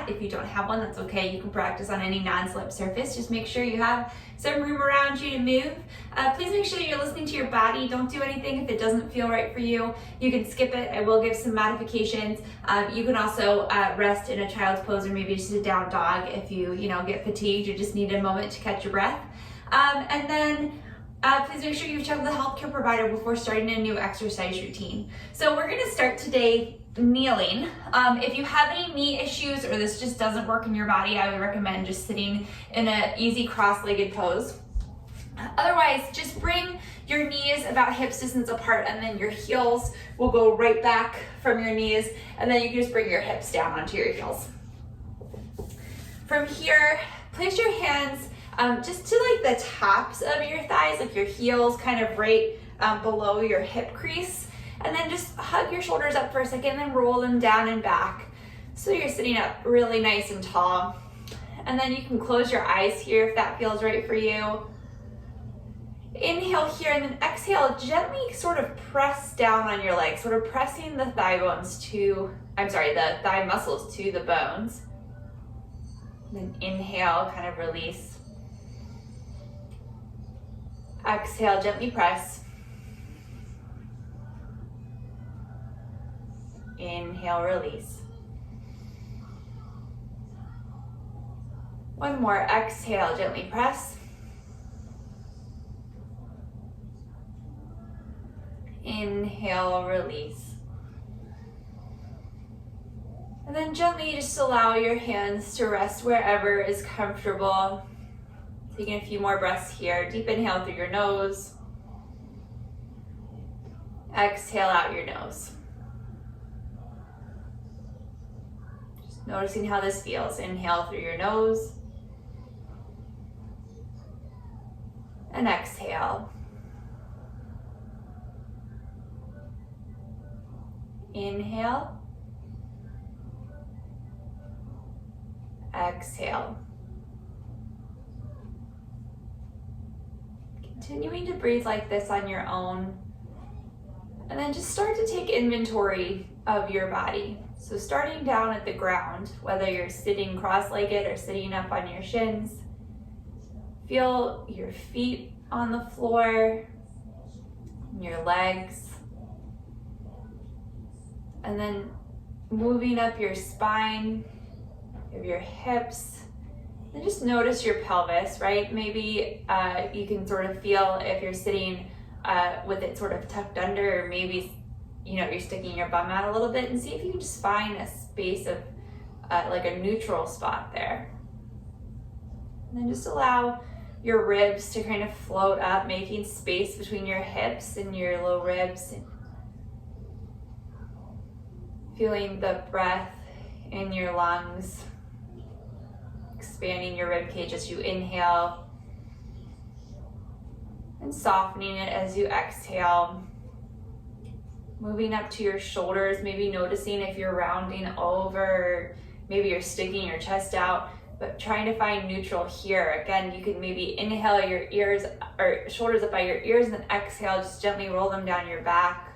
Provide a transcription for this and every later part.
mat. If you don't have one, that's okay. You can practice on any non-slip surface. Just make sure you have some room around you to move. Please make sure you're listening to your body. Don't do anything if it doesn't feel right for you. You can skip it. I will give some modifications. You can also rest in a child's pose or maybe just a down dog if you get fatigued or just need a moment to catch your breath. And then please make sure you check with the healthcare provider before starting a new exercise routine. So we're going to start today kneeling. If you have any knee issues or this just doesn't work in your body, I would recommend just sitting in an easy cross-legged pose. Otherwise, just bring your knees about hips distance apart, and then your heels will go right back from your knees, and then you can just bring your hips down onto your heels. From here, place your hands just to like the tops of your thighs, like your heels kind of right below your hip crease. And then just hug your shoulders up for a second and then roll them down and back. So you're sitting up really nice and tall. And then you can close your eyes here if that feels right for you. Inhale here and then exhale, gently sort of press down on your legs, sort of pressing the thigh muscles to the bones. And then inhale, kind of release. Exhale, gently press. Inhale, release. One more, exhale, gently press. Inhale, release. And then gently just allow your hands to rest wherever is comfortable. Taking a few more breaths here. Deep inhale through your nose. Exhale out your nose. Noticing how this feels. Inhale through your nose. And exhale. Inhale. Exhale. Continuing to breathe like this on your own. And then just start to take inventory of your body. So starting down at the ground, whether you're sitting cross-legged or sitting up on your shins, feel your feet on the floor, your legs, and then moving up your spine, of your hips, and just notice your pelvis, right? Maybe you can sort of feel if you're sitting with it sort of tucked under, or maybe you're sticking your bum out a little bit, and see if you can just find a space of like a neutral spot there. And then just allow your ribs to kind of float up, making space between your hips and your low ribs. Feeling the breath in your lungs, expanding your rib cage as you inhale, and softening it as you exhale. Moving up to your shoulders, maybe noticing if you're rounding over, maybe you're sticking your chest out, but trying to find neutral here. Again, you can maybe inhale your ears or shoulders up by your ears, and then exhale, just gently roll them down your back.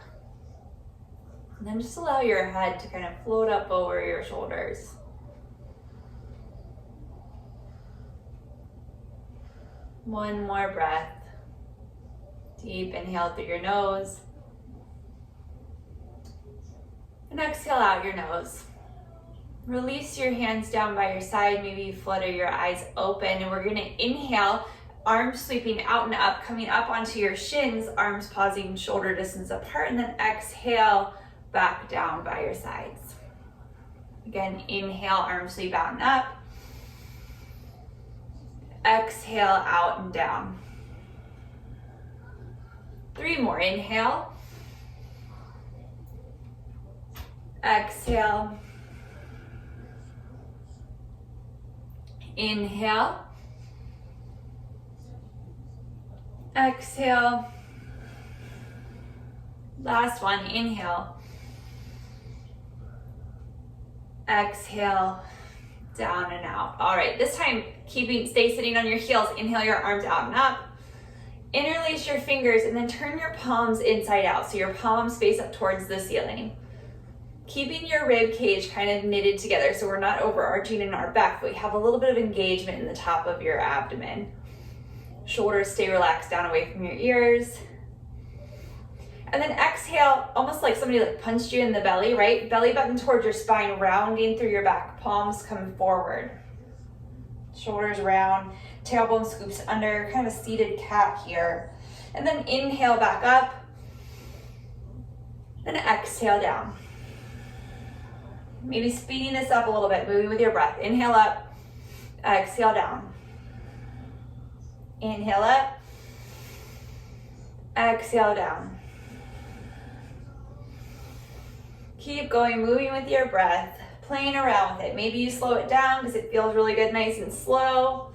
And then just allow your head to kind of float up over your shoulders. One more breath. Deep inhale through your nose. And exhale out your nose. Release your hands down by your side. Maybe you flutter your eyes open. And we're going to inhale, arms sweeping out and up, coming up onto your shins, arms pausing shoulder distance apart. And then exhale, back down by your sides. Again, inhale, arms sweep out and up. Exhale, out and down. 3 more. Inhale. Exhale. Inhale. Exhale. Last one. Inhale. Exhale. Down and out. All right, this time stay sitting on your heels. Inhale your arms out and up. Interlace your fingers and then turn your palms inside out. So your palms face up towards the ceiling. keeping your rib cage kind of knitted together so we're not overarching in our back, but we have a little bit of engagement in the top of your abdomen. Shoulders stay relaxed down away from your ears. And then exhale, almost like somebody like punched you in the belly, right? Belly button towards your spine, rounding through your back, palms come forward. Shoulders round, tailbone scoops under, kind of a seated cat here. And then inhale back up, and exhale down. Maybe speeding this up a little bit, moving with your breath. Inhale up, exhale down. Inhale up, exhale down. Keep going, moving with your breath, playing around with it. Maybe you slow it down because it feels really good, nice and slow.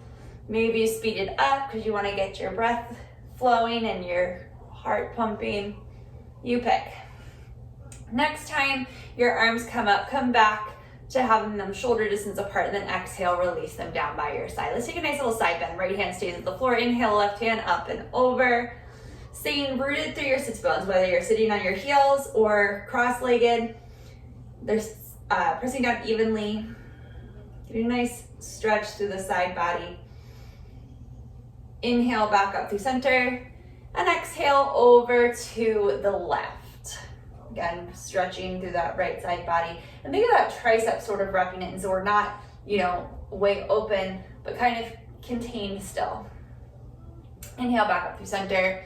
Maybe you speed it up because you want to get your breath flowing and your heart pumping. You pick. Next time your arms come up, come back to having them shoulder distance apart, and then exhale, release them down by your side. Let's take a nice little side bend. Right hand stays at the floor. Inhale, left hand up and over. Staying rooted through your sits bones, whether you're sitting on your heels or cross-legged. They're pressing down evenly. Get a nice stretch through the side body. Inhale back up through center, and exhale over to the left. Again, stretching through that right side body. And think of that tricep sort of wrapping it in, so we're not, way open, but kind of contained still. Inhale back up through center.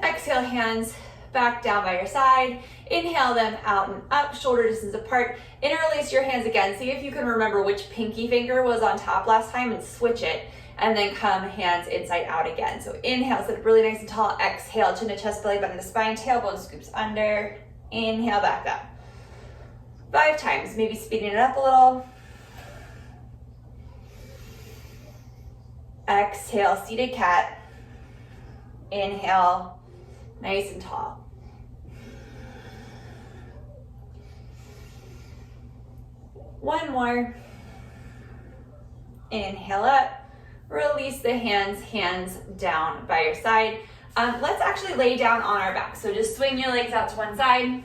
Exhale, hands back down by your side. Inhale them out and up, shoulder distance apart. Interlace your hands again. See if you can remember which pinky finger was on top last time and switch it. And then come hands inside out again. So inhale, sit up really nice and tall. Exhale, chin to chest, belly button to spine, tailbone scoops under. Inhale, back up. 5 times, maybe speeding it up a little. Exhale, seated cat. Inhale, nice and tall. One more. Inhale up. Release the hands down by your side. Let's actually lay down on our back. So just swing your legs out to one side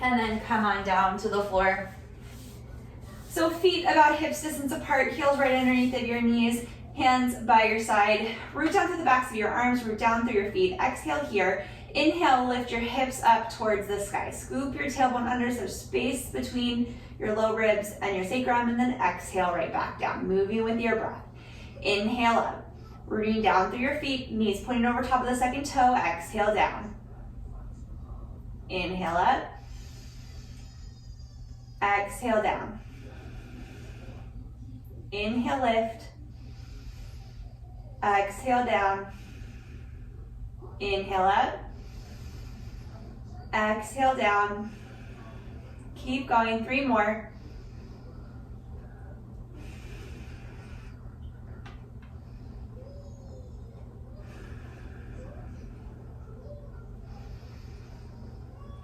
and then come on down to the floor. So feet about hips distance apart, heels right underneath of your knees, hands by your side. Root down through the backs of your arms, root down through your feet. Exhale here. Inhale, lift your hips up towards the sky. Scoop your tailbone under so there's space between your low ribs and your sacrum, and then exhale right back down, moving with your breath. Inhale up, rooting down through your feet, knees pointing over top of the second toe, exhale down. Inhale up, exhale down. Inhale, lift, exhale down. Inhale up, exhale down. Keep going, 3 more.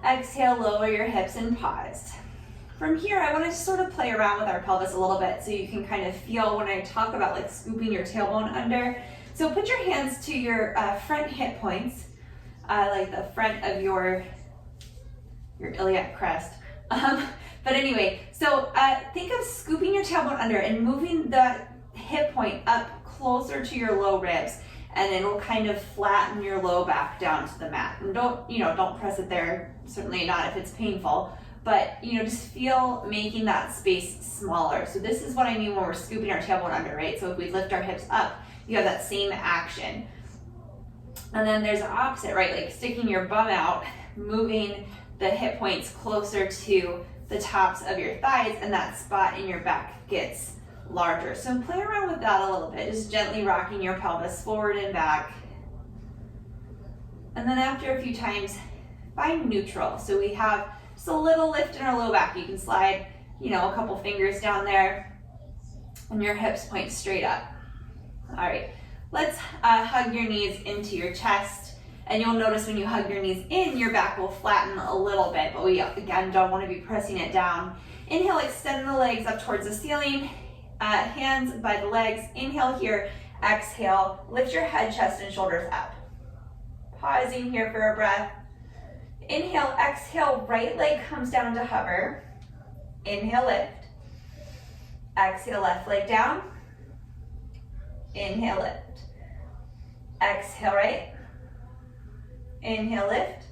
Exhale, lower your hips and pause. From here, I want to sort of play around with our pelvis a little bit so you can kind of feel when I talk about like scooping your tailbone under. So put your hands to your front hip points, like the front of your iliac crest. But anyway, so think of scooping your tailbone under and moving the hip point up closer to your low ribs, and it'll kind of flatten your low back down to the mat. And don't press it there, certainly not if it's painful, but just feel making that space smaller. So this is what I mean when we're scooping our tailbone under, right? So if we lift our hips up, you have that same action. And then there's the opposite, right? Like sticking your bum out, moving the hip points closer to the tops of your thighs, and that spot in your back gets larger. So play around with that a little bit, just gently rocking your pelvis forward and back. And then after a few times, find neutral. So we have just a little lift in our low back. You can slide, a couple fingers down there, and your hips point straight up. All right, let's hug your knees into your chest. And you'll notice when you hug your knees in, your back will flatten a little bit, but we, again, don't want to be pressing it down. Inhale, extend the legs up towards the ceiling, hands by the legs. Inhale here, exhale, lift your head, chest, and shoulders up. Pausing here for a breath. Inhale, exhale, right leg comes down to hover. Inhale, lift. Exhale, left leg down. Inhale, lift. Exhale, right. Inhale, lift.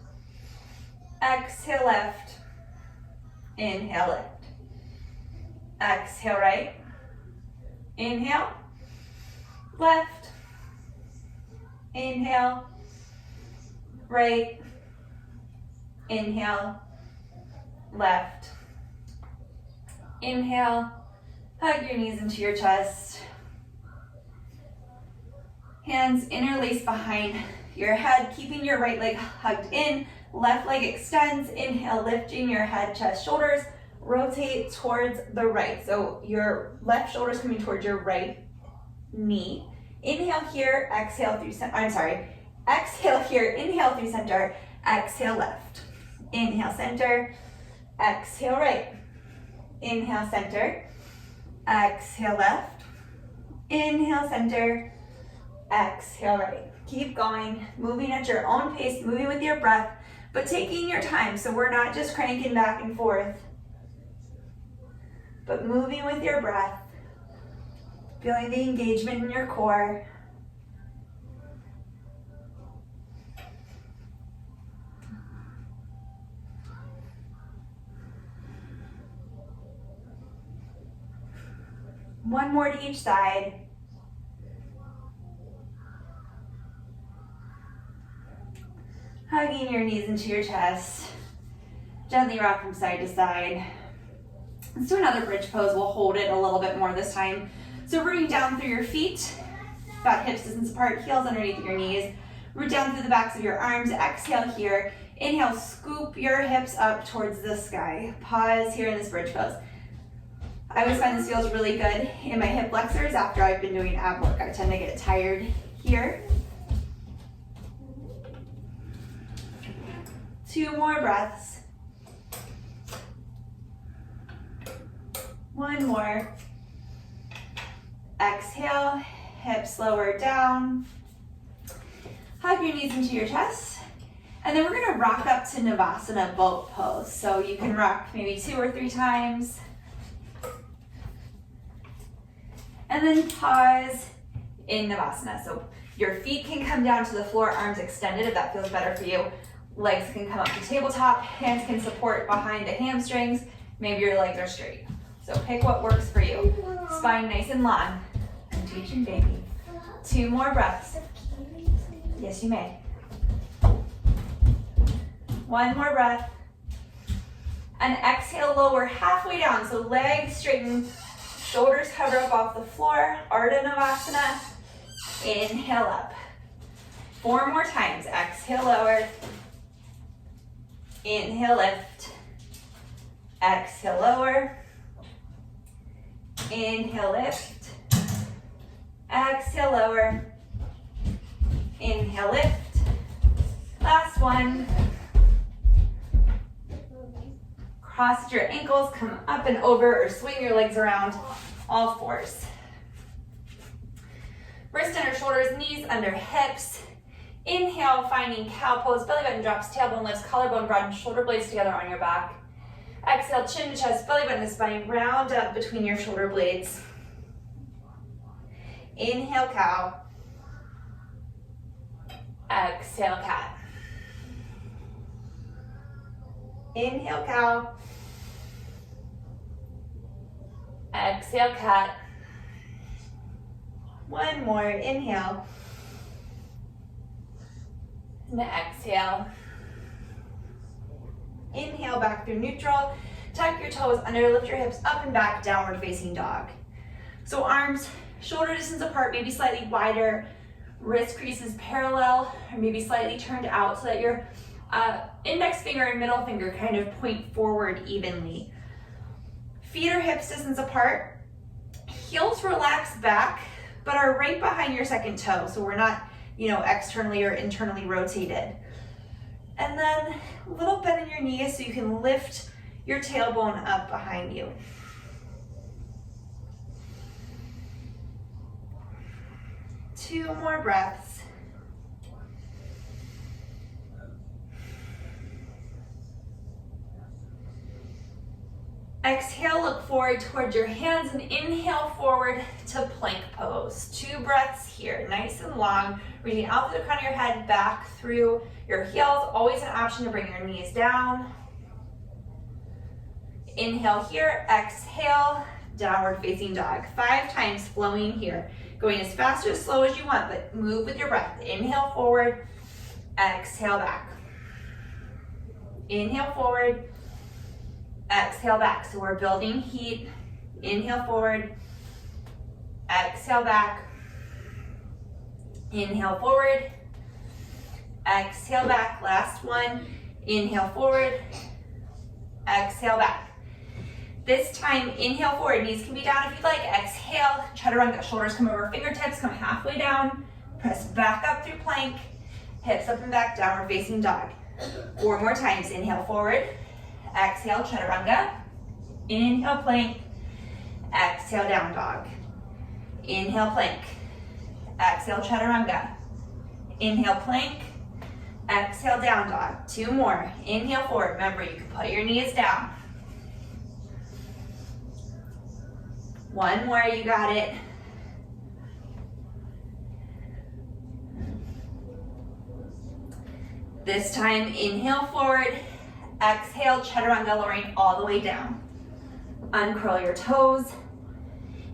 Exhale, left. Inhale, lift. Exhale, right. Inhale, left. Inhale, right. Inhale, left. Inhale, hug your knees into your chest. Hands interlace behind your head, keeping your right leg hugged in. Left leg extends. Inhale, lifting your head, chest, shoulders. Rotate towards the right. So your left shoulder is coming towards your right knee. Inhale here, exhale through center. Exhale here, inhale through center. Exhale left. Inhale center. Exhale right. Inhale center. Exhale left. Inhale center. Exhale right. Keep going, moving at your own pace, moving with your breath, but taking your time so we're not just cranking back and forth, but moving with your breath, feeling the engagement in your core. One more to each side. Hugging your knees into your chest. Gently rock from side to side. Let's do another bridge pose. We'll hold it a little bit more this time. So rooting down through your feet, about hips distance apart, heels underneath your knees. Root down through the backs of your arms. Exhale here. Inhale, scoop your hips up towards the sky. Pause here in this bridge pose. I always find this feels really good in my hip flexors after I've been doing ab work. I tend to get tired here. 2 more breaths. 1 more. Exhale, hips lower down. Hug your knees into your chest. And then we're gonna rock up to Navasana boat pose. So you can rock maybe 2 or 3 times. And then pause in Navasana. So your feet can come down to the floor, arms extended if that feels better for you. Legs can come up to tabletop, hands can support behind the hamstrings. Maybe your legs are straight. So pick what works for you. Spine nice and long. I'm teaching baby. 2 more breaths. Yes, you may. 1 more breath. And exhale, lower halfway down. So legs straighten, shoulders hover up off the floor. Ardha Navasana. Inhale up. 4 more times. Exhale, lower. Inhale, lift. Exhale, lower. Inhale, lift. Exhale, lower. Inhale, lift. Last one. Cross your ankles, come up and over, or swing your legs around, all 4s. Wrist under shoulders, knees under hips. Inhale, finding cow pose, belly button drops, tailbone lifts, collarbone broadens, shoulder blades together on your back. Exhale, chin to chest, belly button to spine, round up between your shoulder blades. Inhale, cow. Exhale, cat. Inhale, cow. Exhale, cat. 1 more, inhale. And exhale. Inhale, back through neutral. Tuck your toes under, lift your hips up and back, downward facing dog. So arms shoulder distance apart, maybe slightly wider. Wrist creases parallel, or maybe slightly turned out so that your index finger and middle finger kind of point forward evenly. Feet are hips distance apart. Heels relax back, but are right behind your second toe, so we're not, externally or internally rotated. And then a little bend in your knees so you can lift your tailbone up behind you. Two more breaths. Exhale, look forward towards your hands and inhale forward to plank pose. 2 breaths here, nice and long. Reaching out through the crown of your head, back through your heels. Always an option to bring your knees down. Inhale here, exhale, downward facing dog. 5 times flowing here. Going as fast or as slow as you want, but move with your breath. Inhale forward, exhale back. Inhale forward, exhale back. So we're building heat. Inhale forward, exhale back. Inhale forward, exhale back. Last one. Inhale forward, exhale back. This time, inhale forward, knees can be down if you'd like. Exhale, chaturanga, shoulders come over fingertips, come halfway down. Press back up through plank, hips up and back, downward facing dog. 4 more times, inhale forward, exhale, chaturanga. Inhale, plank, exhale, down dog. Inhale, plank, exhale, chaturanga. Inhale, plank, exhale, down dog. 2 more, inhale forward. Remember, you can put your knees down. 1 more, you got it. This time, inhale forward, exhale, chaturanga, lowering all the way down. Uncurl your toes,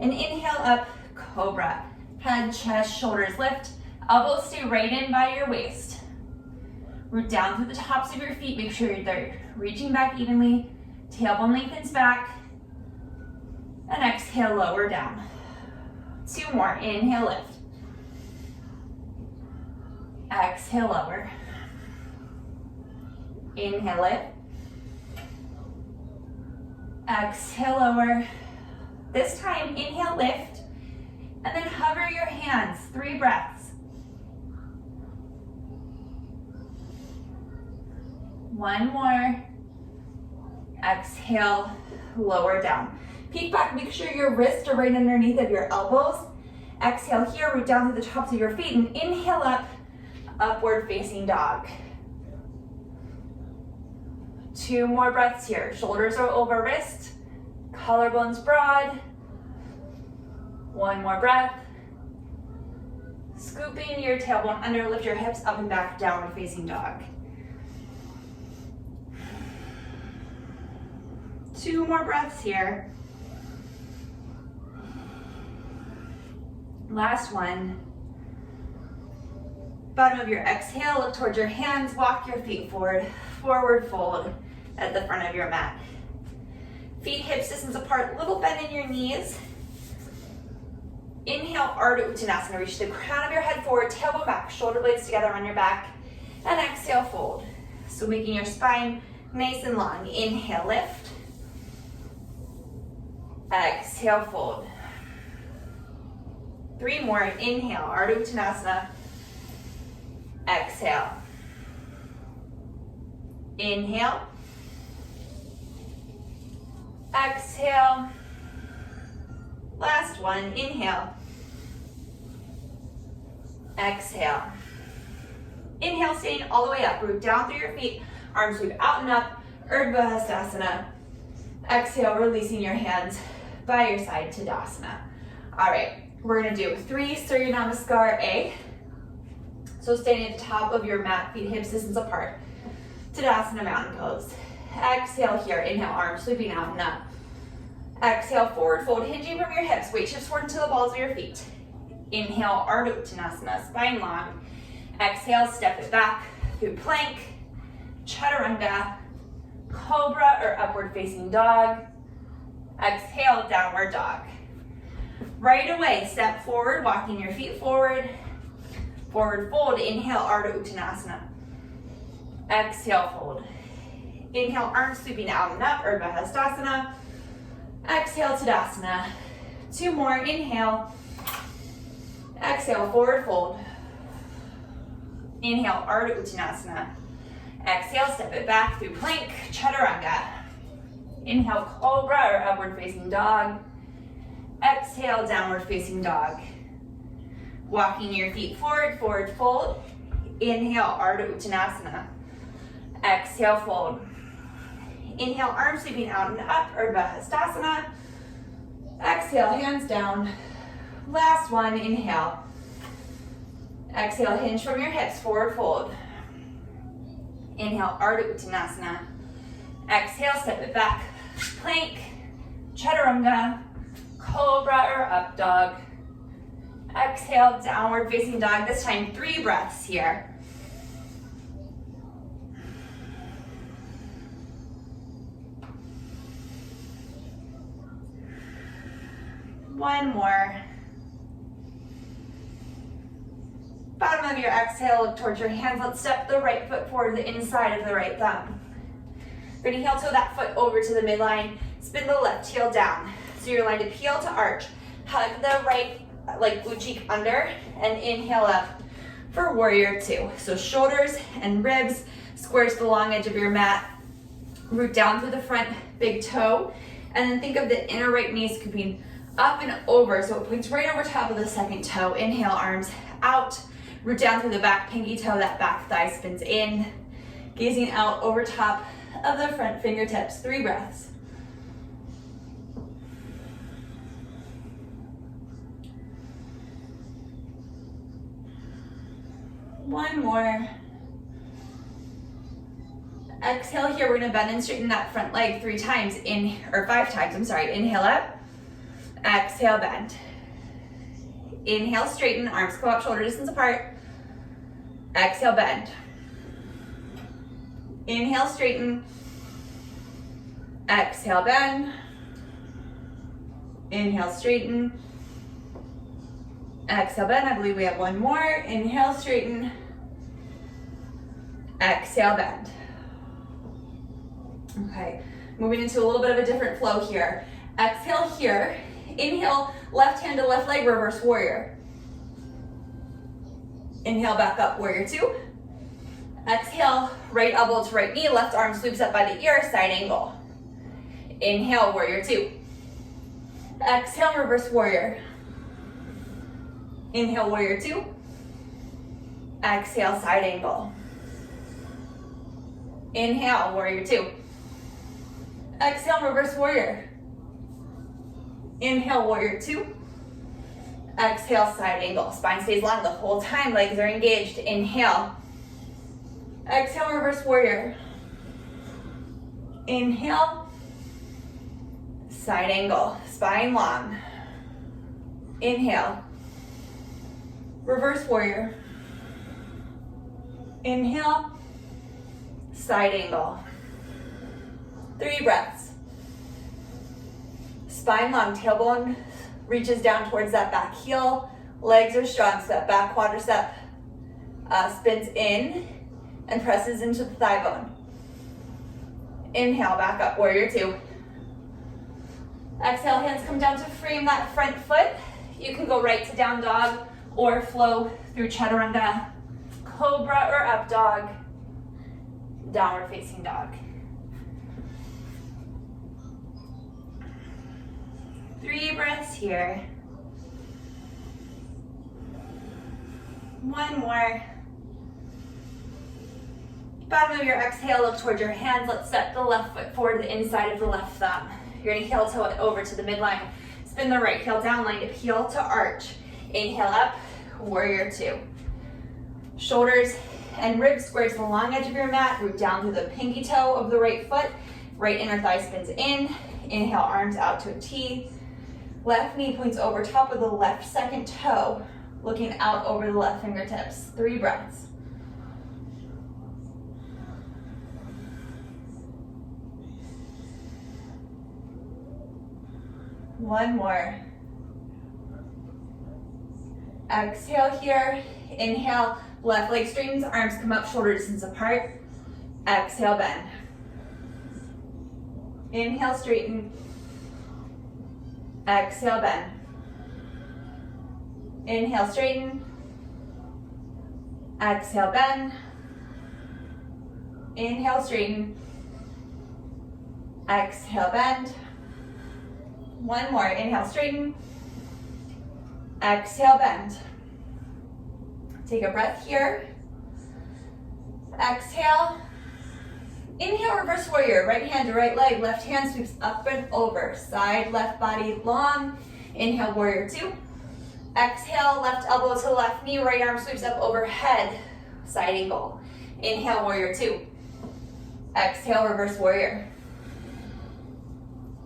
and inhale up, cobra. Head, chest, shoulders lift, elbows stay right in by your waist. Root down through the tops of your feet, make sure they're reaching back evenly. Tailbone lengthens back. And exhale, lower down. 2 more, inhale, lift. Exhale, lower. Inhale, lift. Exhale, lower. This time, inhale, lift. And then hover your hands, 3 breaths. 1 more. Exhale, lower down. Peek back, make sure your wrists are right underneath of your elbows. Exhale here, root down to the tops of your feet, and inhale up, upward facing dog. 2 more breaths here. Shoulders are over wrist, collarbones broad. 1 more breath. Scooping your tailbone under, lift your hips up and back, downward facing dog. 2 more breaths here. Last one. Bottom of your exhale, look towards your hands, walk your feet forward, forward fold at the front of your mat. Feet hips distance apart, little bend in your knees. Inhale, Ardha Uttanasana, reach the crown of your head forward, tailbone back, shoulder blades together on your back, and exhale, fold. So making your spine nice and long. Inhale, lift. Exhale, fold. 3 more, inhale, Ardha Uttanasana. Exhale. Inhale. Exhale. Last one, inhale. Exhale. Inhale, staying all the way up, root down through your feet, arms sweep out and up, Urdhva. Exhale, releasing your hands by your side, Tadasana. All right. We're gonna do 3 Surya Namaskar A. So standing at the top of your mat, feet hips distance apart. Tadasana mountain pose. Exhale here, inhale, arms sweeping out and up. Exhale, forward fold, hinging from your hips, weight shifts forward into the balls of your feet. Inhale, Ardha Uttanasana, spine long. Exhale, step it back through plank, chaturanga, cobra or upward facing dog. Exhale, downward dog. Right away, step forward, walking your feet forward. Forward fold, inhale, Ardha Uttanasana. Exhale, fold. Inhale, arms sweeping out and up, Urdhva. Exhale, Tadasana. 2 more, inhale. Exhale, forward fold. Inhale, Ardha Uttanasana. Exhale, step it back through plank, chaturanga. Inhale, cobra or upward facing dog. Exhale, downward facing dog. Walking your feet forward, forward fold. Inhale, Ardha Uttanasana. Exhale, fold. Inhale, arms sweeping out and up, or Badakanasana. Exhale, hands down. Last one, inhale. Exhale, hinge from your hips, forward fold. Inhale, Ardha Uttanasana. Exhale, step it back. Plank, Chaturanga, Cobra or Up Dog. Exhale, Downward Facing Dog. This time, 3 breaths here. One more. Bottom of your exhale, look towards your hands. Let's step the right foot forward, the inside of the right thumb. We're gonna heel toe that foot over to the midline. Spin the left heel down. So you're aligned to heel to arch. Hug the right, like blue cheek under, and inhale up for warrior 2. So shoulders and ribs square to the long edge of your mat. Root down through the front big toe. And then think of the inner right knee scooping up and over, so it points right over top of the second toe. Inhale, arms out. Root down through the back pinky toe, that back thigh spins in. Gazing out over top of the front fingertips. 3 breaths. One more. Exhale here, we're gonna bend and straighten that front leg 3 times, 5 times, I'm sorry. Inhale up. Exhale, bend. Inhale, straighten, arms come up, shoulder distance apart. Exhale, bend. Inhale, straighten. Exhale, bend. Inhale, straighten. Exhale, bend. I believe we have one more. Inhale, straighten. Exhale, bend. Okay, moving into a little bit of a different flow here. Exhale here. Inhale, left hand to left leg, reverse warrior. Inhale, back up, warrior 2. Exhale, right elbow to right knee, left arm sweeps up by the ear, side angle. Inhale, warrior 2. Exhale, reverse warrior. Inhale, warrior 2. Exhale, side angle. Inhale, warrior 2. Exhale, reverse warrior. Inhale, warrior 2. Exhale, side angle. Spine stays long the whole time, legs are engaged. Inhale. Exhale, reverse warrior. Inhale. Side angle, spine long. Inhale. Reverse warrior. Inhale. Side angle. 3 breaths. Spine long, tailbone reaches down towards that back heel. Legs are strong, so that back quadricep spins in and presses into the thigh bone. Inhale, back up, warrior 2. Exhale, hands come down to frame that front foot. You can go right to down dog or flow through Chaturanga, Cobra or Up Dog, Downward Facing Dog. 3 breaths here. One more. Bottom of your exhale, look towards your hands. Let's step the left foot forward to the inside of the left thumb. You're gonna heel toe it over to the midline. Spin the right heel down, line up, heel to arch. Inhale up, warrior 2. Shoulders and ribs square to the long edge of your mat. Root down through the pinky toe of the right foot. Right inner thigh spins in. Inhale, arms out to a T. Left knee points over top of the left second toe, looking out over the left fingertips. 3 breaths. One more. Exhale here. Inhale, left leg straightens, arms come up, shoulder distance apart. Exhale, bend. Inhale, straighten. Exhale, bend. Inhale, straighten. Exhale, bend. Inhale, straighten. Exhale, bend. One more. Inhale, straighten. Exhale, bend. Take a breath here. Exhale. Inhale, reverse warrior. Right hand to right leg, left hand sweeps up and over. Side, left body long. Inhale, warrior two. Exhale, left elbow to left knee, right arm sweeps up overhead. Side angle. Inhale, warrior two. Exhale, reverse warrior.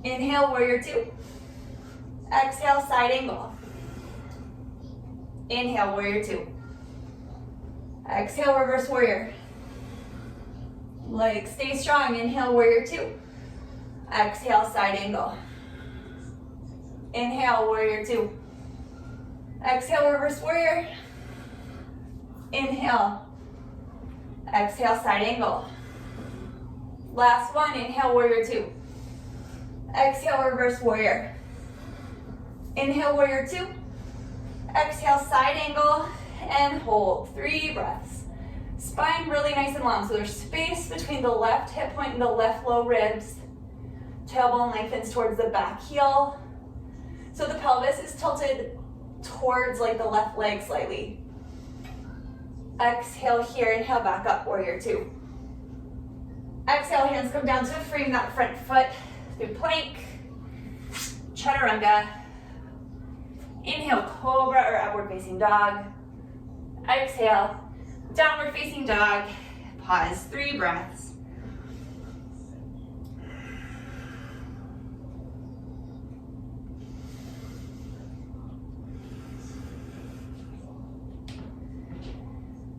Inhale, warrior two. Exhale, side angle. Inhale, warrior two. Exhale, reverse warrior. Legs stay strong. Inhale, warrior two. Exhale, side angle. Inhale, warrior two. Exhale, reverse warrior. Inhale. Exhale, side angle. Last one, inhale, warrior two. Exhale, reverse warrior. Inhale, warrior two. Exhale, side angle, and hold. 3 breaths. Spine really nice and long, so there's space between the left hip point and the left low ribs. Tailbone lengthens towards the back heel. So the pelvis is tilted towards like the left leg slightly. Exhale here, inhale, back up, warrior two. Exhale, hands come down to frame that front foot through plank. Chaturanga. Inhale, cobra or upward facing dog. Exhale, downward facing dog. Pause, 3 breaths.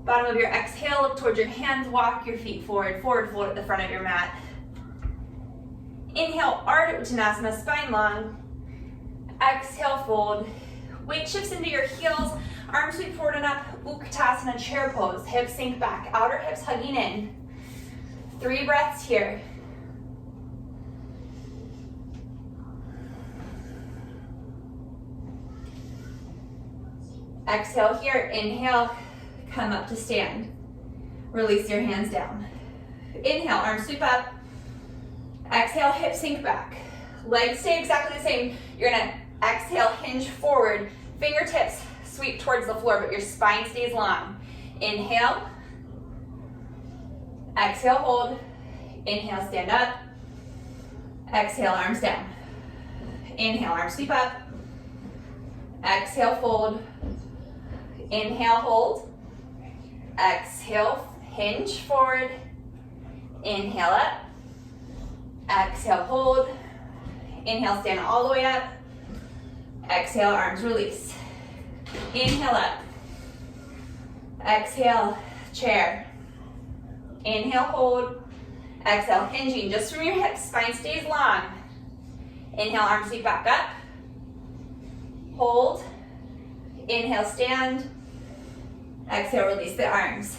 Bottom of your exhale, look towards your hands, walk your feet forward, forward fold at the front of your mat. Inhale, Ardha Uttanasana, spine long. Exhale, fold. Weight shifts into your heels, arms sweep forward and up, Uttanasana, chair pose. Hips sink back, outer hips hugging in. 3 breaths here. Exhale here, inhale, come up to stand. Release your hands down. Inhale, arms sweep up. Exhale, hips sink back. Legs stay exactly the same. You're gonna exhale, hinge forward. Fingertips sweep towards the floor, but your spine stays long. Inhale. Exhale, hold. Inhale, stand up. Exhale, arms down. Inhale, arms sweep up. Exhale, fold. Inhale, hold. Exhale, hinge forward. Inhale up. Exhale, hold. Inhale, stand all the way up. Exhale, arms release. Inhale up. Exhale, chair. Inhale, hold. Exhale, hinging just from your hips. Spine stays long. Inhale, arms sweep back up. Hold. Inhale, stand. Exhale, release the arms.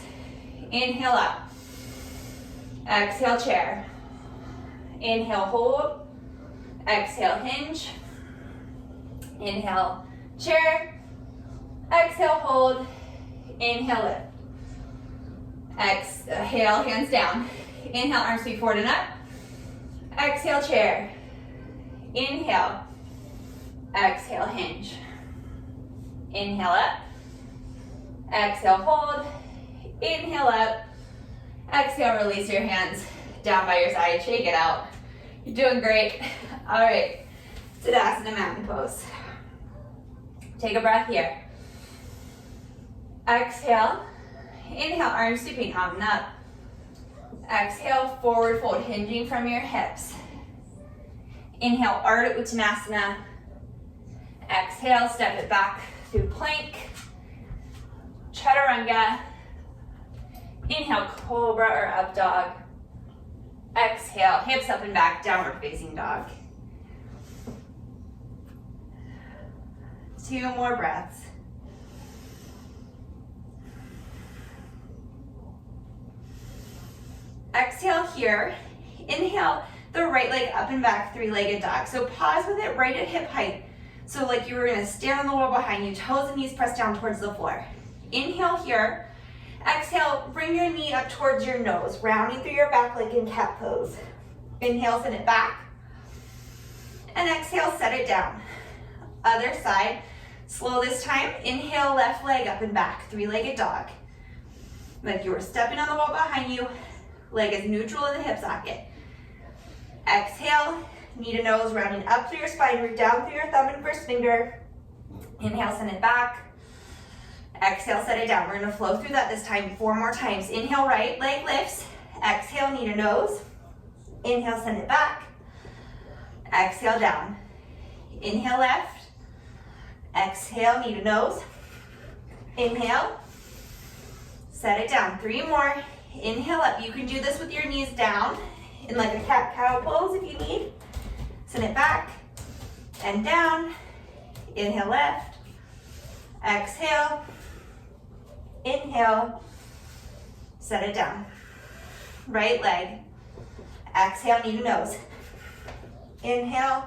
Inhale up. Exhale, chair. Inhale, hold. Exhale, hinge. Inhale, chair. Exhale, hold. Inhale, lift. Exhale, hands down. Inhale, arms sweep forward and up. Exhale, chair. Inhale. Exhale, hinge. Inhale up. Exhale, hold. Inhale up. Exhale, release your hands down by your side. Shake it out. You're doing great. All right. Tadasana mountain pose. Take a breath here. Exhale. Inhale, arms sweeping out and up. Exhale, forward fold, hinging from your hips. Inhale, Ardha Uttanasana. Exhale, step it back through plank. Chaturanga. Inhale, cobra or up dog. Exhale, hips up and back, downward facing dog. 2 more breaths. Exhale here. Inhale, the right leg up and back, 3-legged dog. So pause with it right at hip height. So like you were gonna stand on the wall behind you, toes and knees pressed down towards the floor. Inhale here. Exhale, bring your knee up towards your nose, rounding through your back like in cat pose. Inhale, send it back. And exhale, set it down. Other side, slow this time. Inhale, left leg up and back, 3-legged dog. Like you were stepping on the wall behind you, leg is neutral in the hip socket. Exhale, knee to nose, rounding up through your spine, root down through your thumb and first finger. Inhale, send it back. Exhale, set it down. We're gonna flow through that this time 4 more times. Inhale, right leg lifts. Exhale, knee to nose. Inhale, send it back. Exhale, down. Inhale, left. Exhale, knee to nose. Inhale, set it down. 3 more. Inhale up. You can do this with your knees down in like a cat-cow pose if you need. Send it back and down. Inhale, left. Exhale. Inhale. Set it down. Right leg. Exhale, knee to nose. Inhale.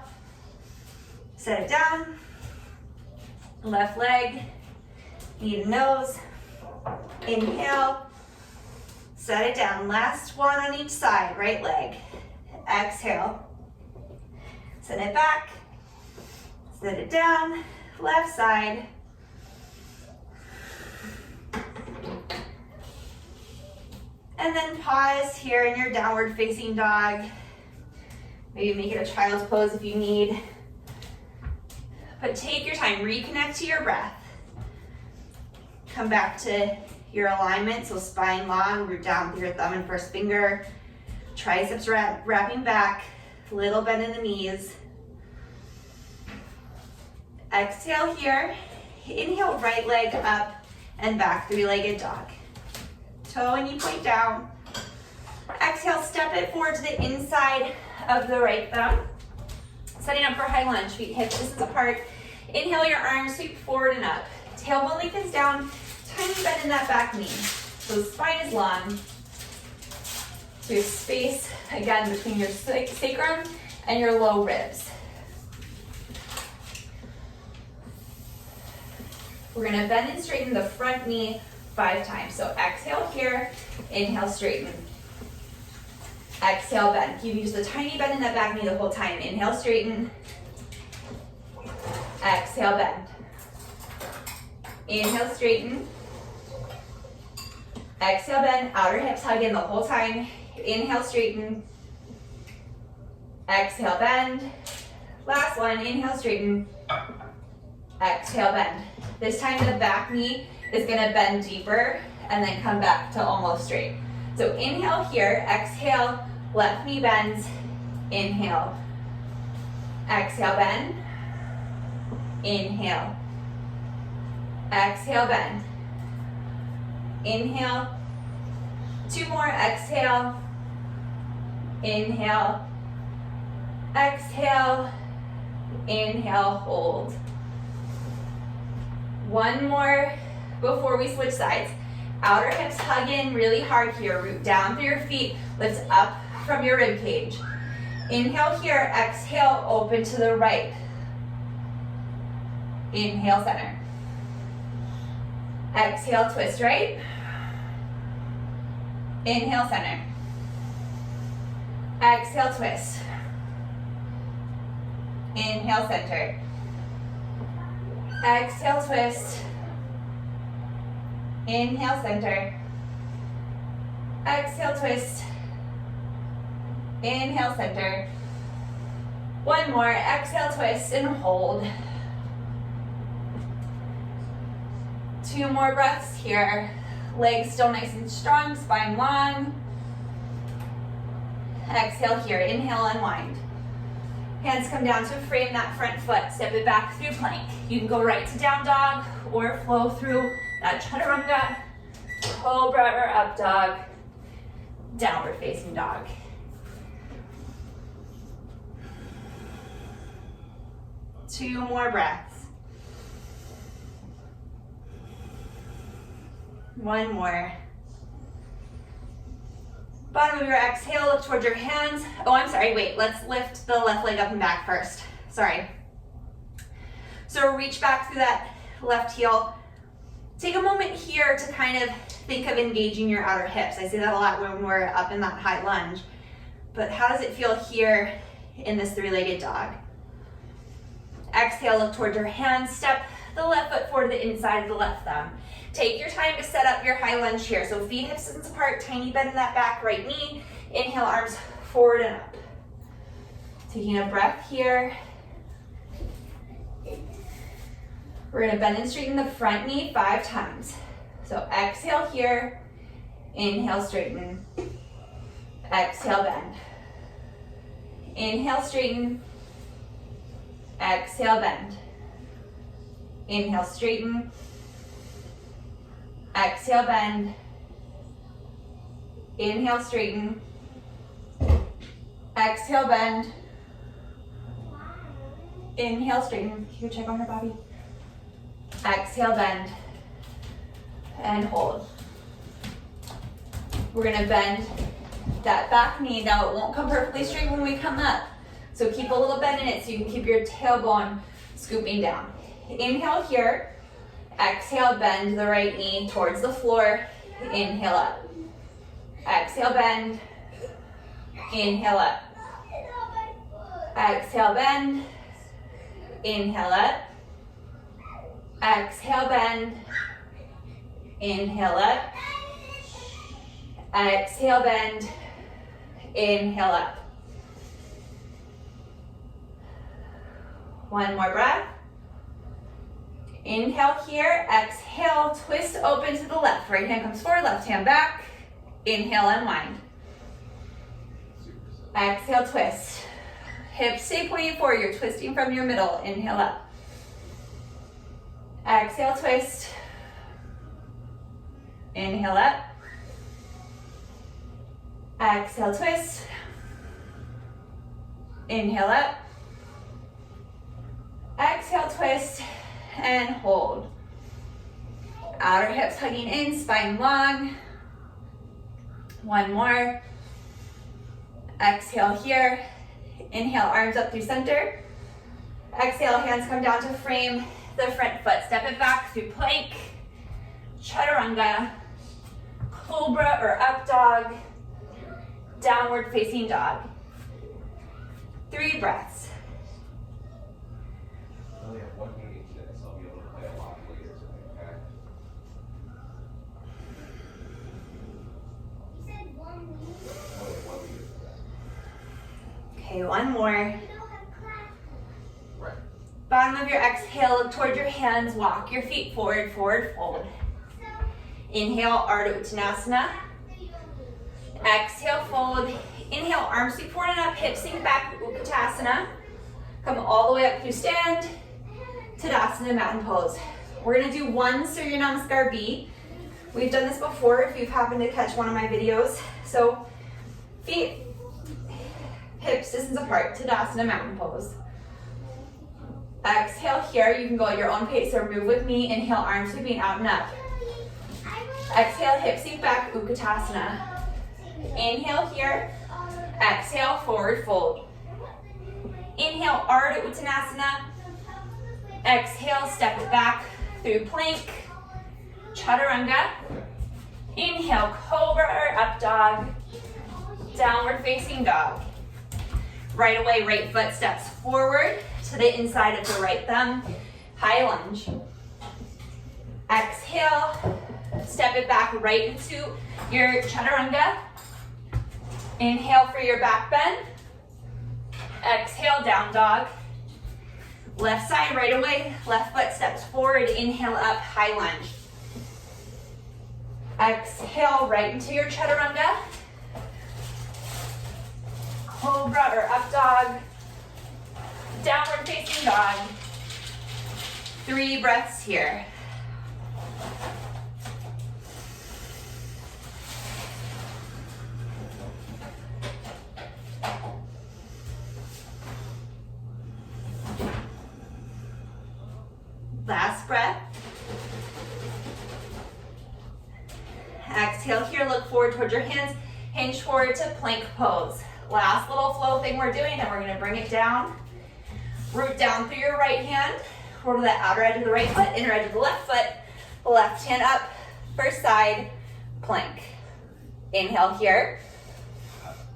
Set it down. Left leg. Knee to nose. Inhale. Set it down. Last one on each side. Right leg. Exhale. Send it back. Set it down. Left side. And then pause here in your downward facing dog. Maybe make it a child's pose if you need. But take your time. Reconnect to your breath. Come back to your alignment, so spine long, root down through your thumb and first finger. Triceps wrapping back, little bend in the knees. Exhale here. Inhale, right leg up and back, 3-legged dog. Toe and knee point down. Exhale, step it forward to the inside of the right thumb. Setting up for high lunge, feet hip distance apart. Inhale, your arms sweep forward and up. Tailbone lengthens down, tiny bend in that back knee. So the spine is long. So your space, again, between your sacrum and your low ribs. We're gonna bend and straighten the front knee 5 times. So exhale here, inhale, straighten. Exhale, bend. Keeping just a tiny bend in that back knee the whole time. Inhale, straighten. Exhale, bend. Inhale, straighten. Exhale, bend. Outer hips hug in the whole time. Inhale, straighten. Exhale, bend. Last one, inhale, straighten. Exhale, bend. This time the back knee is gonna bend deeper and then come back to almost straight. So inhale here, exhale, left knee bends, inhale. Exhale, bend. Inhale. Exhale, bend. Inhale. 2 more, exhale. Inhale. Exhale. Inhale, hold. 1 more before we switch sides. Outer hips hug in really hard here. Root down through your feet. Lift up from your rib cage. Inhale here. Exhale, open to the right. Inhale, center. Exhale, twist right. Inhale, center. Exhale, twist. Inhale, center. Exhale, twist. Inhale, center. Exhale, twist. Inhale, center. 1 more. Exhale, twist, and hold. 2 more breaths here. Legs still nice and strong, spine long. Exhale here. Inhale, unwind. Hands come down to frame that front foot. Step it back through plank. You can go right to down dog or flow through that chaturanga, cobra or up dog, downward facing dog. Two more breaths. 1 more. Bottom of your exhale, look towards your hands. Oh, I'm sorry, wait, let's lift the left leg up and back first. Sorry. So reach back through that left heel. Take a moment here to kind of think of engaging your outer hips. I say that a lot when we're up in that high lunge. But how does it feel here in this 3-legged dog? Exhale, look towards your hands. Step the left foot forward to the inside of the left thumb. Take your time to set up your high lunge here. So feet hip distance apart, tiny bend in that back right knee. Inhale, arms forward and up. Taking a breath here. We're gonna bend and straighten the front knee 5 times. So exhale here, inhale, straighten. Exhale, bend. Inhale, straighten. Exhale, bend. Inhale, straighten. Exhale, bend. Inhale, straighten. Exhale, bend. Inhale, straighten. Here, check on her, Bobby. Exhale, bend. And hold. We're gonna bend that back knee. Now it won't come perfectly straight when we come up. So keep a little bend in it so you can keep your tailbone scooping down. Inhale here. Exhale, bend the right knee towards the floor. Inhale up. Exhale, bend. Inhale up. Exhale, bend. Inhale up. Exhale, bend. Inhale up. Exhale, bend. Inhale up. One more breath. Inhale here. Exhale, twist open to the left. Right hand comes forward, left hand back. Inhale, unwind. Exhale, twist. Hips stay pointed forward. You're twisting from your middle. Inhale up. Exhale, twist. Inhale up. Exhale, twist. Inhale up. Exhale, twist, and hold. Outer hips hugging in, spine long. One more. Exhale here. Inhale, arms up through center. Exhale, hands come down to frame the front foot. Step it back through plank, chaturanga, cobra or up dog, downward facing dog. 3 breaths. I only have 1 meeting today, so I'll be able to play a lot later today, okay? You said 1 meeting? I only have 1 meeting today. Okay, one more. You don't have class. Right. Bottom of your exhale, look toward your hands, walk your feet forward, forward fold. Inhale, Ardha Uttanasana. Exhale, fold. Inhale, arms sweep forward and up, hips sink back, Uttanasana. Come all the way up through stand. Tadasana, mountain pose. We're gonna do 1 Surya Namaskar B. We've done this before if you've happened to catch one of my videos. So feet, hips distance apart, Tadasana, mountain pose. Exhale here, you can go at your own pace or move with me. Inhale, arms sweeping out and up. Exhale, hips sink back, Uttanasana. Inhale here, exhale, forward fold. Inhale, Ardha Uttanasana. Exhale, step it back through plank, chaturanga. Inhale, cobra or up dog, downward facing dog. Right away, right foot steps forward to the inside of the right thumb, high lunge. Exhale, step it back right into your chaturanga. Inhale for your back bend. Exhale, down dog. Left side right away, left foot steps forward, inhale up, high lunge. Exhale right into your chaturanga. Cobra or up dog. Downward facing dog. 3 breaths here. Last breath. Exhale here, look forward towards your hands, hinge forward to plank pose. Last little flow thing we're doing, and we're gonna bring it down. Root down through your right hand, roll to the outer edge of the right foot, inner edge of the left foot, left hand up, first side, plank. Inhale here.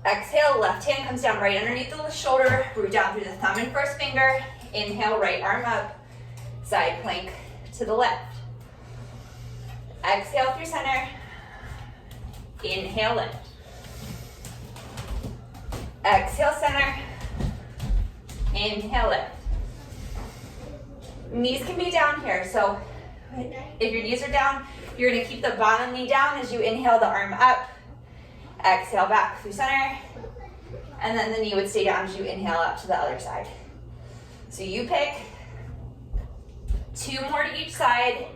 Exhale, left hand comes down right underneath the shoulder, root down through the thumb and first finger. Inhale, right arm up, side plank. to the left. Exhale through center. Inhale, lift. Exhale, center. Inhale, lift. Knees can be down here, so if your knees are down, you're gonna keep the bottom knee down as you inhale the arm up. Exhale back through center. And then the knee would stay down as you inhale up to the other side. So you pick 2 more to each side.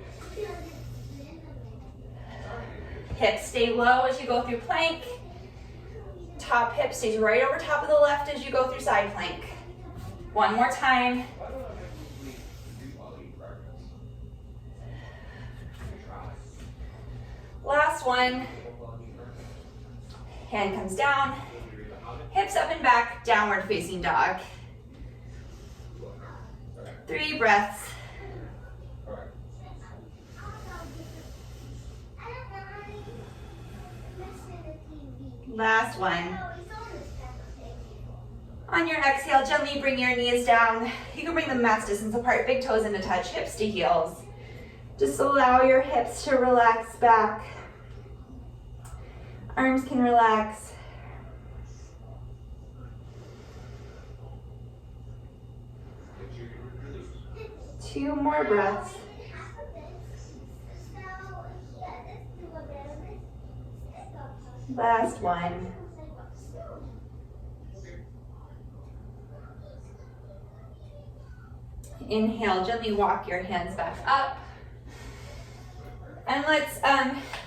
Hips stay low as you go through plank. Top hip stays right over top of the left as you go through side plank. 1 more time. Last one. Hand comes down. Hips up and back, downward facing dog. 3 breaths. Last one. On your exhale, gently bring your knees down. You can bring them max distance apart, big toes into touch, hips to heels. Just allow your hips to relax back. Arms can relax. Two more breaths. Last one. Inhale, gently walk your hands back up. And let's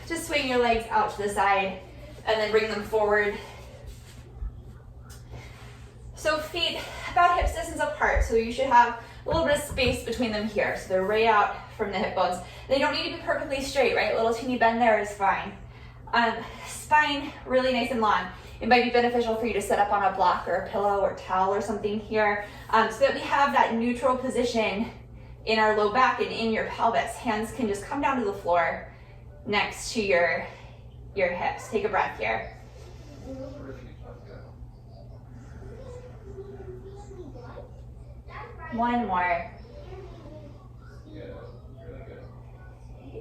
just swing your legs out to the side and then bring them forward. So feet about hip distance apart, so you should have a little bit of space between them here. So they're right out from the hip bones. They don't need to be perfectly straight, right? A little teeny bend there is fine. Spine really nice and long. It might be beneficial for you to sit up on a block or a pillow or towel or something here, so that we have that neutral position in our low back and in your pelvis. Hands can just come down to the floor next to your hips. Take a breath here. One more.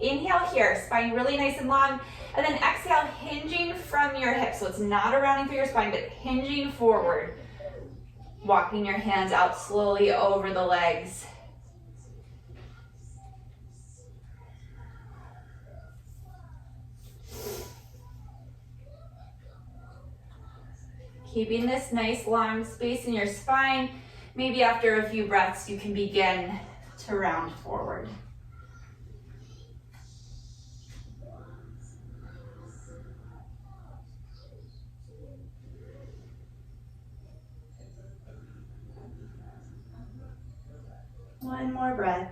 Inhale here, spine really nice and long. And then exhale, hinging from your hips. So it's not a rounding through your spine, but hinging forward. Walking your hands out slowly over the legs. Keeping this nice long space in your spine. Maybe after a few breaths, you can begin to round forward. One more breath.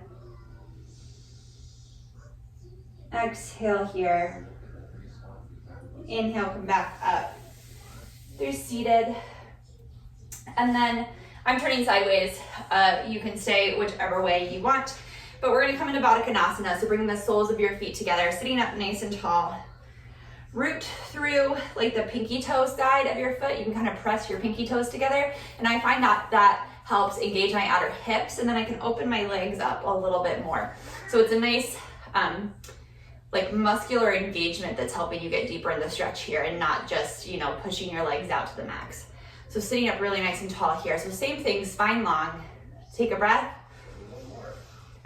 Exhale here. Inhale, come back up. They're seated. And then I'm turning sideways. You can stay whichever way you want. But we're gonna come into Badakanasana. So bring the soles of your feet together, sitting up nice and tall. Root through like the pinky toe side of your foot. You can kind of press your pinky toes together. And I find that helps engage my outer hips, and then I can open my legs up a little bit more. So it's a nice like muscular engagement that's helping you get deeper in the stretch here and not just, pushing your legs out to the max. So sitting up really nice and tall here. So same thing, spine long. Take a breath.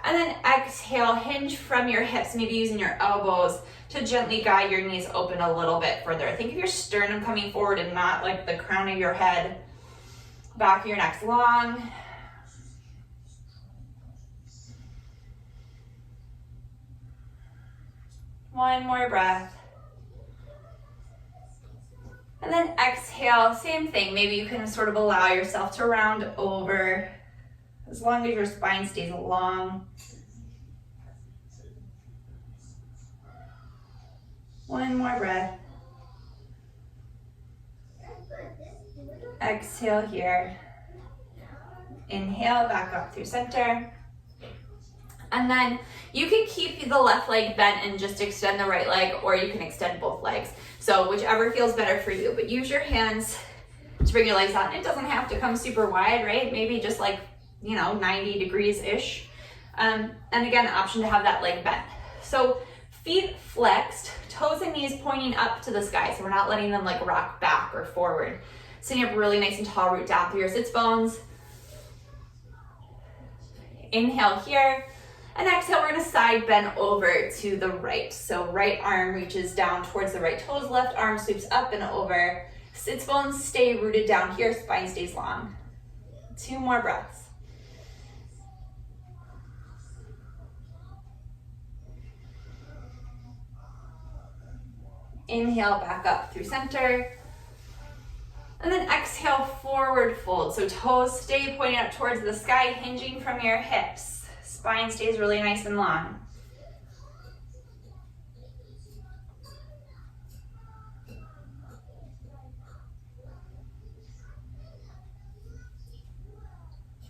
And then exhale, hinge from your hips, maybe using your elbows to gently guide your knees open a little bit further. Think of your sternum coming forward and not like the crown of your head. Back of your neck's long. One more breath. And then exhale, same thing. Maybe you can sort of allow yourself to round over as long as your spine stays long. One more breath. Exhale here. Inhale, back up through center. And then you can keep the left leg bent and just extend the right leg, or you can extend both legs. So whichever feels better for you, but use your hands to bring your legs out. It doesn't have to come super wide, right? Maybe just like, 90 degrees-ish. And again, the option to have that leg bent. So feet flexed, toes and knees pointing up to the sky. So we're not letting them like rock back or forward. Sitting up really nice and tall, root down through your sits bones. Inhale here. And exhale, we're gonna side bend over to the right. So right arm reaches down towards the right toes, left arm sweeps up and over. Sits bones stay rooted down here, spine stays long. 2 more breaths. Inhale, back up through center. And then exhale, forward fold. So toes stay pointing up towards the sky, hinging from your hips. Spine stays really nice and long.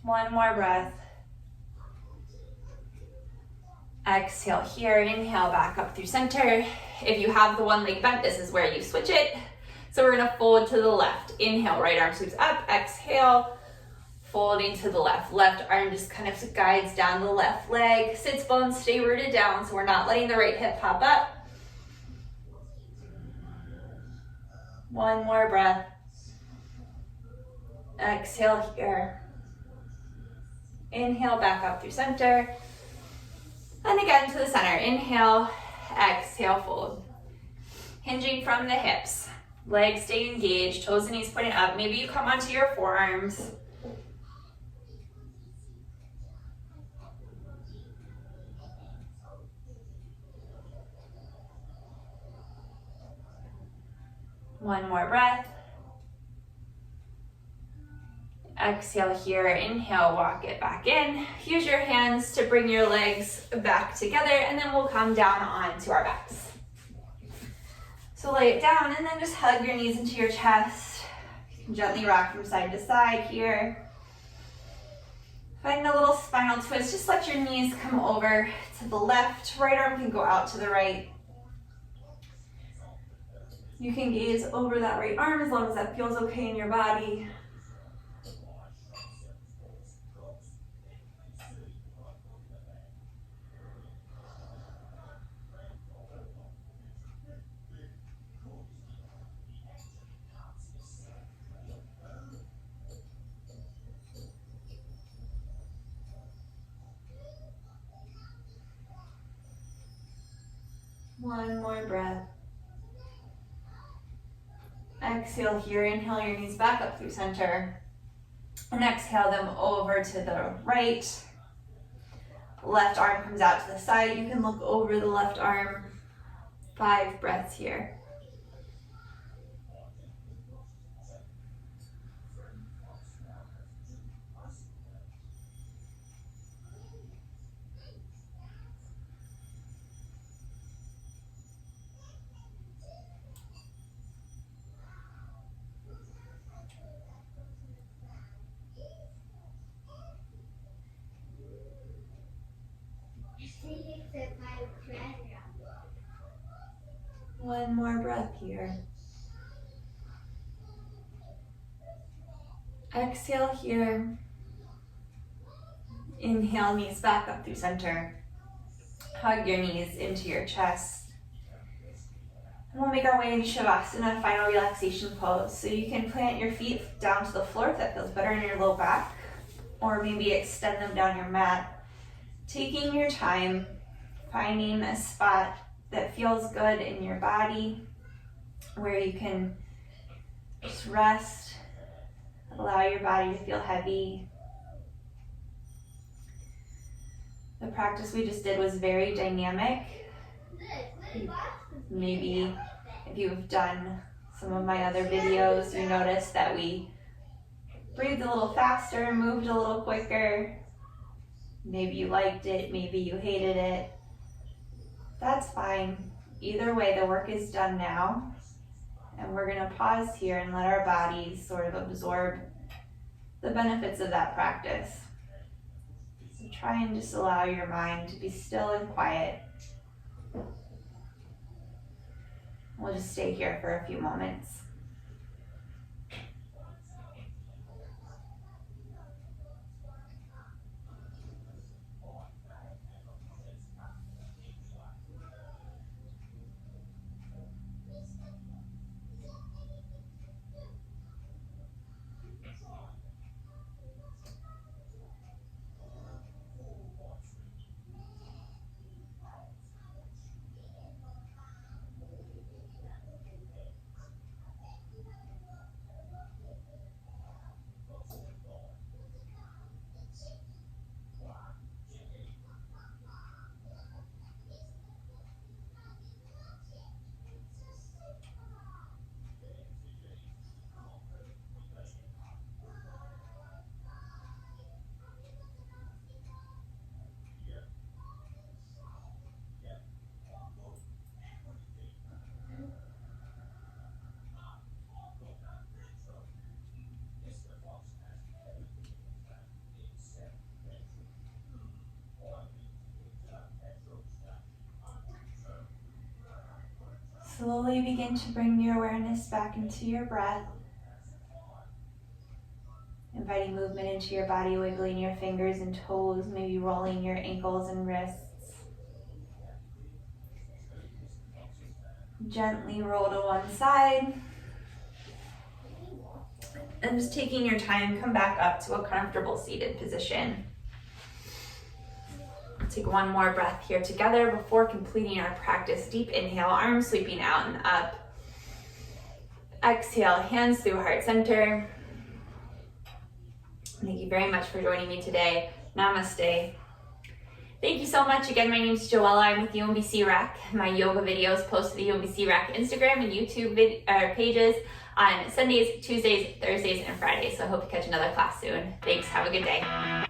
One more breath. Exhale here, inhale back up through center. If you have the one leg bent, this is where you switch it. So we're gonna fold to the left. Inhale, right arm sweeps up, exhale, folding to the left. Left arm just kind of guides down the left leg. Sits bones stay rooted down, so we're not letting the right hip pop up. One more breath. Exhale here. Inhale, back up through center. And again to the center. Inhale, exhale, fold. Hinging from the hips. Legs stay engaged, toes and knees pointing up. Maybe you come onto your forearms. One more breath. Exhale here, inhale, walk it back in. Use your hands to bring your legs back together, and then we'll come down onto our backs. So lay it down and then just hug your knees into your chest. You can gently rock from side to side here. Find a little spinal twist. Just let your knees come over to the left. Right arm can go out to the right. You can gaze over that right arm as long as that feels okay in your body. One more breath. Exhale here, inhale your knees back up through center. And exhale them over to the right. Left arm comes out to the side. You can look over the left arm. 5 breaths here. One more breath here. Exhale here. Inhale, knees back up through center. Hug your knees into your chest. And we'll make our way into Shavasana, final relaxation pose. So you can plant your feet down to the floor if that feels better in your low back, or maybe extend them down your mat. Taking your time, finding a spot that feels good in your body, where you can just rest, allow your body to feel heavy. The practice we just did was very dynamic. Maybe if you've done some of my other videos, you noticed that we breathed a little faster, moved a little quicker. Maybe you liked it, maybe you hated it. That's fine. Either way, the work is done now. And we're gonna pause here and let our bodies sort of absorb the benefits of that practice. So try and just allow your mind to be still and quiet. We'll just stay here for a few moments. Slowly begin to bring your awareness back into your breath. Inviting movement into your body, wiggling your fingers and toes, maybe rolling your ankles and wrists. Gently roll to one side. And just taking your time, come back up to a comfortable seated position. Take one more breath here together before completing our practice. Deep inhale, arms sweeping out and up. Exhale, hands through heart center. Thank you very much for joining me today. Namaste. Thank you so much. Again, my name is Joella. I'm with UMBC Rec. My yoga videos post to the UMBC Rec Instagram and YouTube pages on Sundays, Tuesdays, Thursdays, and Fridays. So I hope to catch another class soon. Thanks. Have a good day.